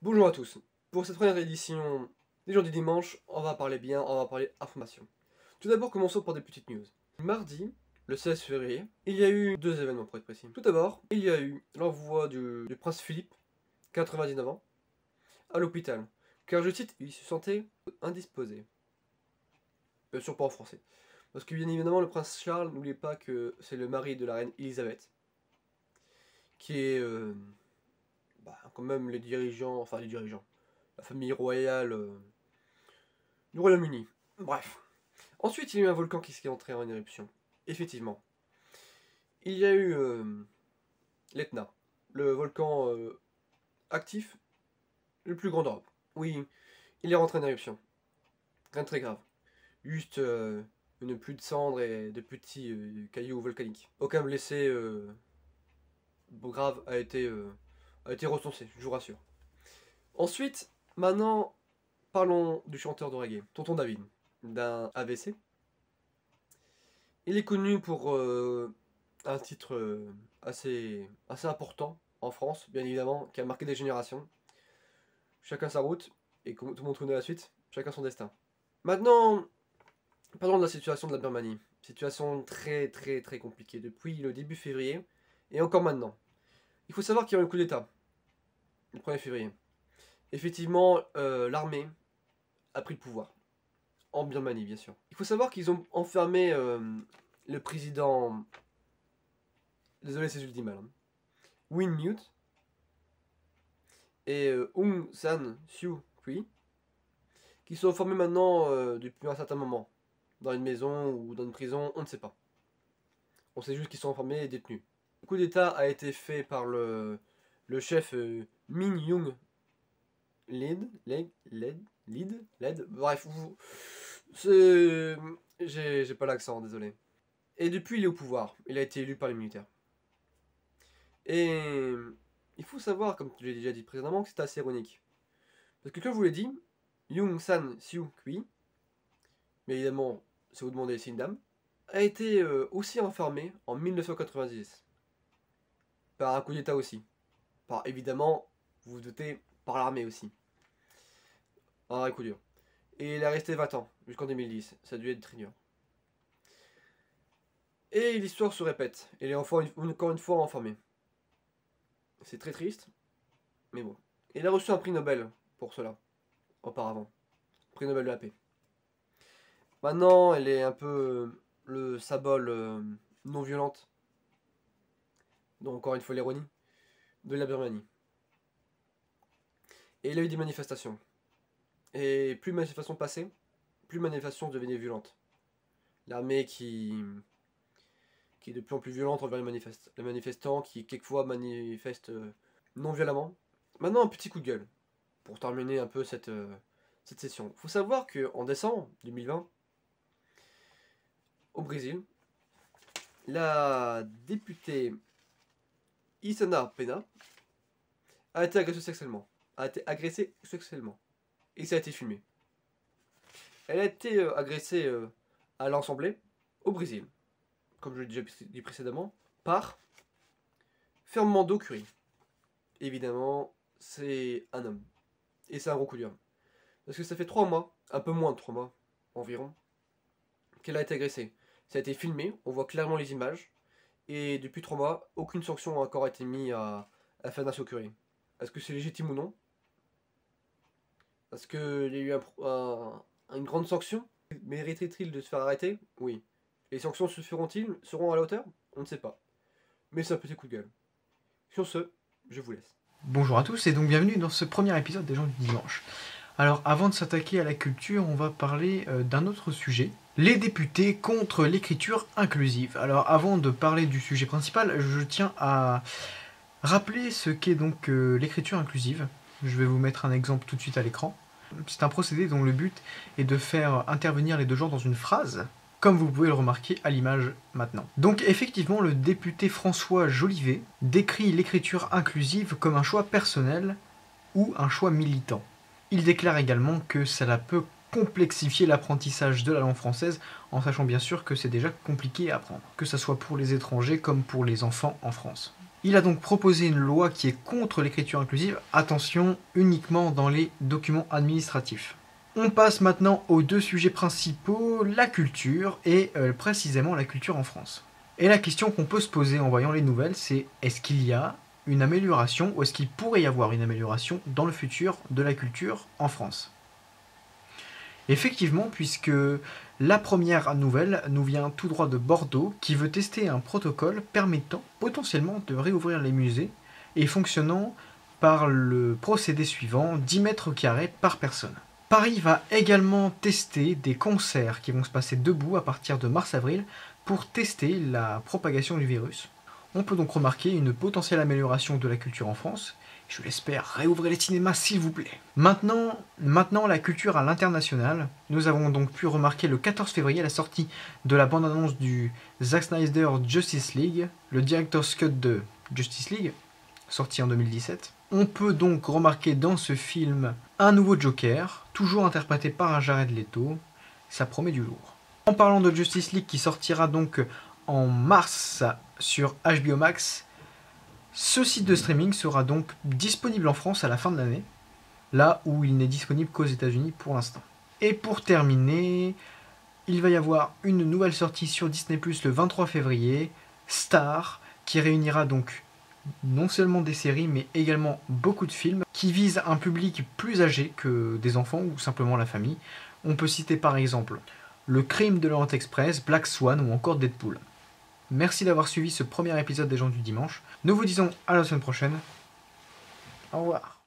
Bonjour à tous. Pour cette première édition des jours du dimanche, on va parler information. Tout d'abord, commençons par des petites news. Mardi, le 16 février, il y a eu deux événements pour être précis. Tout d'abord, il y a eu l'envoi du prince Philippe, 99 ans, à l'hôpital, car je cite, il se sentait indisposé. Bien sûr pas en français. Parce que bien évidemment, le prince Charles, n'oubliez pas que c'est le mari de la reine Elisabeth, qui est quand même les dirigeants, la famille royale du Royaume-Uni. Bref. Ensuite, il y a eu un volcan qui s'est entré en éruption. Effectivement. Il y a eu l'Etna, le volcan actif le plus grand d'Europe. Oui, il est rentré en éruption. Rien de très grave. Juste une pluie de cendres et de petits cailloux volcaniques. Aucun blessé grave a été recensé, je vous rassure. Ensuite, maintenant, parlons du chanteur de reggae, Tonton David, d'un AVC. Il est connu pour un titre assez important en France, bien évidemment, qui a marqué des générations. Chacun sa route, et comme tout le monde connaît la suite, chacun son destin. Maintenant, parlons de la situation de la Birmanie. Situation très compliquée depuis le début février, et encore maintenant. Il faut savoir qu'il y a eu un coup d'état, le 1er février. Effectivement, l'armée a pris le pouvoir. En Birmanie, bien sûr. Il faut savoir qu'ils ont enfermé le président... Désolé si je le dis mal. Win Myint et Aung San Suu Kyi, qui sont enfermés maintenant depuis un certain moment. Dans une maison ou dans une prison, on ne sait pas. On sait juste qu'ils sont enfermés et détenus. Le coup d'état a été fait par le chef Min Aung Led. Bref, j'ai pas l'accent, désolé. Et depuis, il est au pouvoir. Il a été élu par les militaires. Et il faut savoir, comme je l'ai déjà dit précédemment, que c'est assez ironique. Parce que comme je vous l'ai dit, Aung San Suu Kyi, mais évidemment, si vous demandez, c'est une dame, a été aussi enfermée en 1990. Par un coup d'état aussi. Par, évidemment, vous vous doutez, par l'armée aussi. Un vrai coup dur. Et il est resté 20 ans, jusqu'en 2010. Ça a dû être très dur. Et l'histoire se répète. Il est encore une fois enfermé. C'est très triste, mais bon. Il a reçu un prix Nobel pour cela, auparavant. Prix Nobel de la paix. Maintenant, elle est un peu le symbole non violente, donc encore une fois l'ironie, de la Birmanie. Et il a eu des manifestations. Et plus manifestations passaient, plus manifestations devenaient violentes. L'armée qui est de plus en plus violente envers les manifestants, qui quelquefois manifestent non violemment. Maintenant, un petit coup de gueule, pour terminer un peu cette session. Il faut savoir qu'en décembre 2020, au Brésil, la députée Isana Pena a été agressée sexuellement. Et ça a été filmé. Elle a été agressée à l'Assemblée, au Brésil, comme je l'ai déjà dit précédemment, par Fernando Cury. Évidemment, c'est un homme. Et c'est un gros coup dur. Parce que ça fait 3 mois, un peu moins de 3 mois environ, qu'elle a été agressée. Ça a été filmé, on voit clairement les images. Et depuis 3 mois, aucune sanction n'a encore été mise à Fernando Cury. Est-ce que c'est légitime ou non? Est-ce qu'il y a eu une grande sanction? Mériterait-il de se faire arrêter? Oui. Les sanctions seront à la hauteur? On ne sait pas. Mais c'est un petit coup de gueule. Sur ce, je vous laisse. Bonjour à tous et donc bienvenue dans ce premier épisode des gens du dimanche. Alors avant de s'attaquer à la culture, on va parler d'un autre sujet. Les députés contre l'écriture inclusive. Alors avant de parler du sujet principal, je tiens à rappeler ce qu'est donc l'écriture inclusive. Je vais vous mettre un exemple tout de suite à l'écran. C'est un procédé dont le but est de faire intervenir les deux genres dans une phrase, comme vous pouvez le remarquer à l'image maintenant. Donc effectivement, le député François Jolivet décrit l'écriture inclusive comme un choix personnel ou un choix militant. Il déclare également que cela peut complexifier l'apprentissage de la langue française, en sachant bien sûr que c'est déjà compliqué à apprendre, que ce soit pour les étrangers comme pour les enfants en France. Il a donc proposé une loi qui est contre l'écriture inclusive, attention, uniquement dans les documents administratifs. On passe maintenant aux deux sujets principaux, la culture et précisément la culture en France. Et la question qu'on peut se poser en voyant les nouvelles, c'est est-ce qu'il y a une amélioration ou est-ce qu'il pourrait y avoir une amélioration dans le futur de la culture en France? Effectivement, puisque la première nouvelle nous vient tout droit de Bordeaux qui veut tester un protocole permettant potentiellement de réouvrir les musées et fonctionnant par le procédé suivant, 10 mètres carrés par personne. Paris va également tester des concerts qui vont se passer debout à partir de mars-avril pour tester la propagation du virus. On peut donc remarquer une potentielle amélioration de la culture en France. Je l'espère, réouvrez les cinémas s'il vous plaît. Maintenant, la culture à l'international. Nous avons donc pu remarquer le 14 février la sortie de la bande-annonce du Zack Snyder Justice League, le Director's Cut de Justice League, sorti en 2017. On peut donc remarquer dans ce film un nouveau Joker, toujours interprété par un Jared Leto. Ça promet du lourd. En parlant de Justice League qui sortira donc en mars sur HBO Max, ce site de streaming sera donc disponible en France à la fin de l'année, là où il n'est disponible qu'aux États-Unis pour l'instant. Et pour terminer, il va y avoir une nouvelle sortie sur Disney+ le 23 février, Star, qui réunira donc non seulement des séries mais également beaucoup de films qui visent un public plus âgé que des enfants ou simplement la famille. On peut citer par exemple Le Crime de l'Orient Express, Black Swan ou encore Deadpool. Merci d'avoir suivi ce premier épisode des gens du dimanche. Nous vous disons à la semaine prochaine. Au revoir.